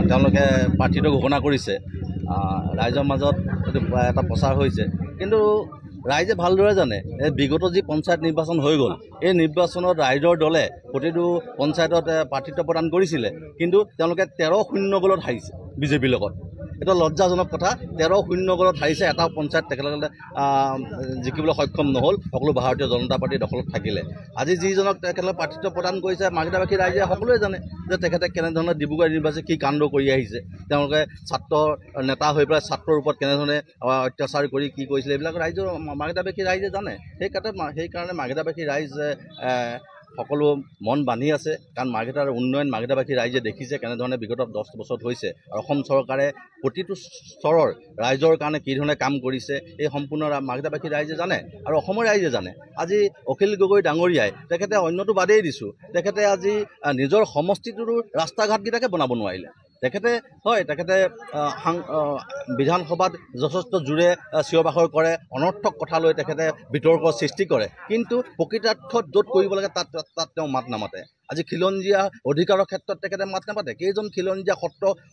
তেওঁলোকে প্ৰাৰ্থীটো ঘোষণা কৰিছে, ৰাইজৰ মাজত এটা প্ৰচাৰ হৈছে। কিন্তু ৰাইজে ভালদৰে জানে বিগত যি পঞ্চায়ত নিৰ্বাচন হৈ গ'ল, এই নিৰ্বাচনত ৰাইজৰ দলে প্ৰতিটো পঞ্চায়তত প্ৰাৰ্থিত্ব প্ৰদান কৰিছিলে, কিন্তু তেওঁলোকে 13-0 গ'লত হাৰিছে বিজেপিৰ লগত। এটা লজ্জাজনক কথা, 13-0 গ'লত হাৰিছে। এটা পঞ্চায়ত তেখেতসকলে জিকিবলৈ সক্ষম নহ'ল, সকলো ভাৰতীয় জনতা পাৰ্টীৰ দখলত থাকিলে। আজি যিজনক তেখেতসকলে প্ৰাৰ্থিত্ব প্ৰদান কৰিছে, মাৰ্ঘেৰিটাবাসী ৰাইজে সকলোৱে জানে যে তেখেতে কেনেধৰণে ডিব্ৰুগড় নিৰ্বাচন কি কাণ্ড কৰি আহিছে। তেওঁলোকে ছাত্ৰৰ নেতা হৈ পেলাই ছাত্ৰৰ ওপৰত কেনেধৰণে অত্যাচাৰ কৰি কি কৰিছিলে, এইবিলাক ৰাইজৰ মাৰ্ঘেৰিটাবাসী ৰাইজে জানে। সেইকাৰণে মাৰ্ঘেৰিটাবাসী ৰাইজে সকলো মন বান্ধি আছে, কাৰণ মাৰ্ঘেৰিটাৰ উন্নয়ন মাৰ্ঘেৰিটাবাসী ৰাইজে দেখিছে কেনেধৰণে বিগত 10 বছৰত হৈছে। আৰু অসম চৰকাৰে প্ৰতিটো স্তৰৰ ৰাইজৰ কাৰণে কি ধৰণে কাম কৰিছে, এই সম্পূৰ্ণ মাৰ্ঘেৰিটাবাসী ৰাইজে জানে আৰু অসমৰ ৰাইজে জানে। আজি অখিল গগৈ ডাঙৰীয়াই তেখেতে অন্যটো বাদেই দিছোঁ, তেখেতে আজি নিজৰ সমষ্টিটোৰ ৰাস্তা ঘাটকেইটাকে বনাব নোৱাৰিলে। তেখেতে বিধানসভাত যথেষ্ট জোৰে চিঞৰ বাখৰ কৰে, অনৰ্থক কথা লৈ তেখেতে বিতৰ্ক সৃষ্টি কৰে, কিন্তু প্ৰকৃতাৰ্থত য'ত কৰিব লাগে তাত তেওঁ মাত নামাতে। আজি খিলঞ্জীয়া অধিকাৰৰ ক্ষেত্ৰত তেখেতে মাত নামাতে। কেইজন খিলঞ্জীয়া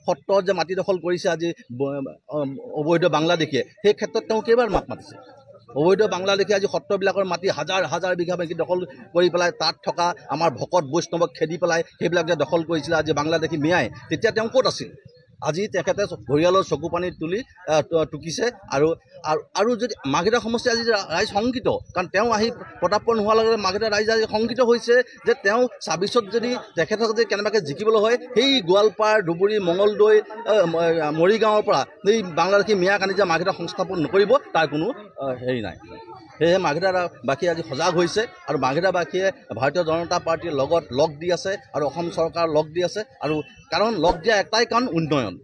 সত্ৰ যে মাটি দখল কৰিছে আজি অবৈধ বাংলাদেশীয়ে, সেই ক্ষেত্ৰত তেওঁ কেইবাৰ মাত মাতিছে। অবৈধ বাংলাদেশী আজি সত্ৰবিলাকৰ মাটি হাজাৰ বিঘা মাটি দখল কৰি পেলাই তাত থকা আমাৰ ভকত বৈষ্ণৱক খেদি পেলাই সেইবিলাক যে দখল কৰিছিলে আজি বাংলাদেশী মিয়াই, তেতিয়া তেওঁ ক'ত আছিল? আজি তেখেতে ঘৰিয়ালৰ চকু পানী টুকিছে। আৰু যদি মাৰ্ঘেৰিটা সমষ্টি আজি ৰাইজ শংকিত, কাৰণ তেওঁ আহি প্ৰতাপন হোৱাৰ লগে লগে মাৰ্ঘেৰিটা ৰাইজ আজি শংকিত হৈছে যে তেওঁ 26ত যদি তেখেতক যদি কেনেবাকৈ জিকিবলৈ হয়, সেই গোৱালপাৰ, ধুবুৰী, মঙলদৈ, মৰিগাঁৱৰ পৰা এই বাংলাদেশী মিয়াক আনি যে মাৰ্ঘেৰিটা সংস্থাপন নকৰিব তাৰ কোনো হেৰি নাই। সেয়েহে মাৰ্ঘেৰিটাবাসী আজি সজাগ হৈছে আৰু মাৰ্ঘেৰিটাবাসীয়ে ভাৰতীয় জনতা পাৰ্টীৰ লগত লগ দি আছে আৰু অসম চৰকাৰ লগ দি আছে। আৰু কাৰণ লগ দিয়া একটাই কাৰণ উন্নয়ন।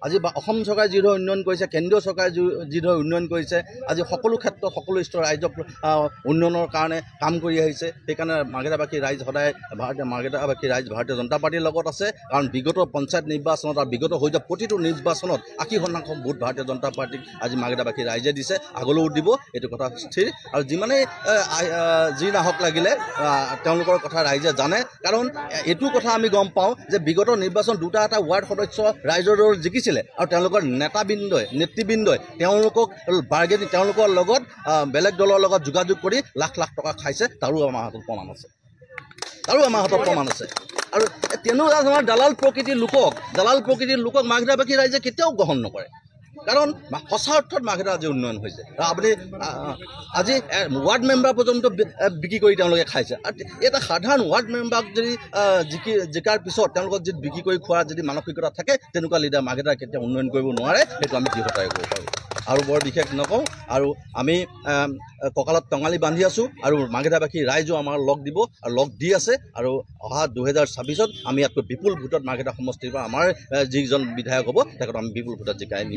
আজি অসম চৰকাৰে যিদৰে উন্নয়ন কৰিছে, কেন্দ্ৰীয় চৰকাৰে যিদৰে উন্নয়ন কৰিছে, আজি সকলো ক্ষেত্ৰত সকলো স্তৰৰ ৰাইজক উন্নয়নৰ কাৰণে কাম কৰি আহিছে। সেইকাৰণে মাৰ্ঘেৰিটাবাসী ৰাইজ সদায় মাৰ্ঘেৰিটাবাসী ৰাইজ ভাৰতীয় জনতা পাৰ্টীৰ লগত আছে, কাৰণ বিগত পঞ্চায়ত নিৰ্বাচনত আৰু বিগত হৈ যোৱা প্ৰতিটো নিৰ্বাচনত 80% ভোট ভাৰতীয় জনতা পাৰ্টীক আজি মাৰ্ঘেৰিটাবাসী ৰাইজে দিছে, আগলৈও দিব, এইটো কথা স্থিৰ। আৰু যিমানেই যি নাহক লাগিলে তেওঁলোকৰ কথা ৰাইজে জানে, কাৰণ এইটো কথা আমি গম পাওঁ যে বিগত নিৰ্বাচন দুটা এটা ৱাৰ্ড সদস্য ৰাইজৰ দল জিকিছিল আৰু তেওঁলোকৰ নেতৃবৃন্দই তেওঁলোকৰ লগত বেলেগ দলৰ লগত যোগাযোগ কৰি লাখ টকা খাইছে। তাৰো আমাৰ হাতত প্ৰমাণ আছে। আৰু তেনেকুৱা ধৰণৰ দালাল প্ৰকৃতিৰ লোকক মাৰ্ঘেৰিটাবাসী ৰাইজে কেতিয়াও গ্ৰহণ নকৰে, কাৰণ সঁচা অৰ্থত মাৰ্ঘেৰিটা আজি উন্নয়ন হৈছে। আপুনি আজি ৱাৰ্ড মেম্বাৰ পৰ্যন্ত বিক্ৰী কৰি তেওঁলোকে খাইছে। আৰু এটা সাধাৰণ ৱাৰ্ড মেম্বাৰক যদি জিকাৰ পিছত তেওঁলোকক যদি বিক্ৰী কৰি খোৱাৰ যদি মানসিকতা থাকে, তেনেকুৱা লিডাৰ মাৰ্ঘেৰিটা কেতিয়াও উন্নয়ন কৰিব নোৱাৰে, সেইটো আমি দৃঢ়তাৰে ক'ব পাৰোঁ। আৰু বৰ বিশেষ নকওঁ, আৰু আমি কঁকালত টঙালি বান্ধি আছোঁ আৰু মাৰ্ঘেৰিটাবাসী ৰাইজেও আমাৰ লগ দিব আৰু লগ দি আছে। আৰু অহা 2026ত আমি ইয়াতকৈ বিপুল ভোটত মাৰ্ঘেৰিটা সমষ্টিৰ পৰা আমাৰ যিজন বিধায়ক হ'ব তেখেতক আমি বিপুল ভোটত জিকাই নিম।